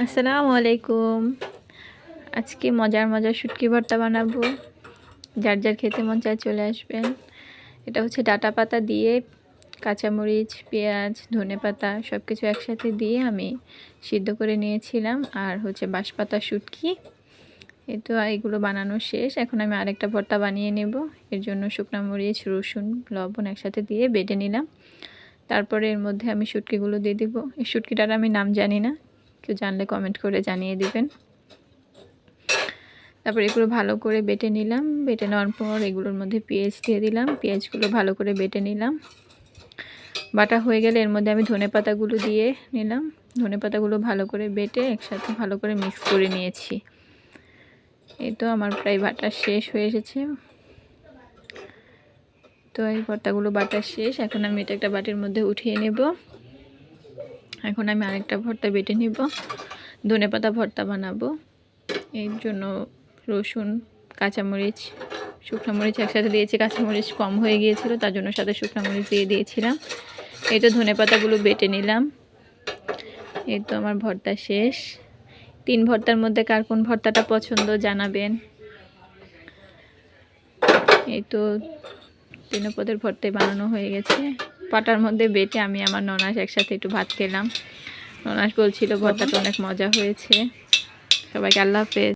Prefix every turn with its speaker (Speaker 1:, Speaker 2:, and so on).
Speaker 1: আসসালামু আলাইকুম। আজকে মজার মজার শুটকি ভর্তা বানাবো। যার যার খেতে মন চায় চলে আসবেন। এটা হচ্ছে ডাঁটা পাতা দিয়ে কাঁচামরিচ, পেঁয়াজ, ধনেপাতা সব কিছু একসাথে দিয়ে আমি সিদ্ধ করে নিয়েছিলাম। আর হচ্ছে বাঁশপাতা শুটকি। এই তো এগুলো বানানো শেষ। এখন আমি আরেকটা ভর্তা বানিয়ে নেব। এর জন্য শুকনা মরিচ, রসুন, লবণ একসাথে দিয়ে বেটে নিলাম। তারপরে এর মধ্যে আমি শুটকিগুলো দিয়ে দিব। এই শুটকিটার আমি নাম জানি না, কেউ জানলে কমেন্ট করে জানিয়ে দিবেন। তারপর এগুলো ভালো করে বেটে নিলাম। বেটে নেওয়ার পর এগুলোর মধ্যে পেঁয়াজ দিয়ে দিলাম। পেঁয়াজগুলো ভালো করে বেটে নিলাম। বাটা হয়ে গেলে এর মধ্যে আমি ধনেপাতাগুলো দিয়ে নিলাম। ধনেপাতাগুলো ভালো করে বেটে একসাথে ভালো করে মিক্স করে নিয়েছি। এই তো আমার প্রায় বাটা শেষ হয়ে এসেছে। তো এই ভর্তাগুলো বাটা শেষ। এখন আমি এটা একটা বাটির মধ্যে উঠিয়ে নেব। এখন আমি আরেকটা ভর্তা বেটে নেব। ধনেপাতা ভর্তা বানাবো। এর জন্য রসুন, কাঁচামরিচ, শুকনো মরিচ একসাথে দিয়েছি। কাঁচামরিচ কম হয়ে গিয়েছিল, তার জন্য সাথে শুকনো মরিচ দিয়ে দিয়েছিলাম। এই তো ধনেপাতাগুলো বেটে নিলাম। এই তো আমার ভর্তা শেষ। 3 ভর্তার মধ্যে কার কোন ভর্তাটা পছন্দ জানাবেন। এই তো 3 পদের ভর্তাই বানানো হয়ে গেছে। পাটার মধ্যে বেটে আমি আমার ননাস একসাথে একটু ভাত খেলাম। ননাস বলছিল ভর্তাটা অনেক মজা হয়েছে। সবাইকে আল্লাহ হাফেজ।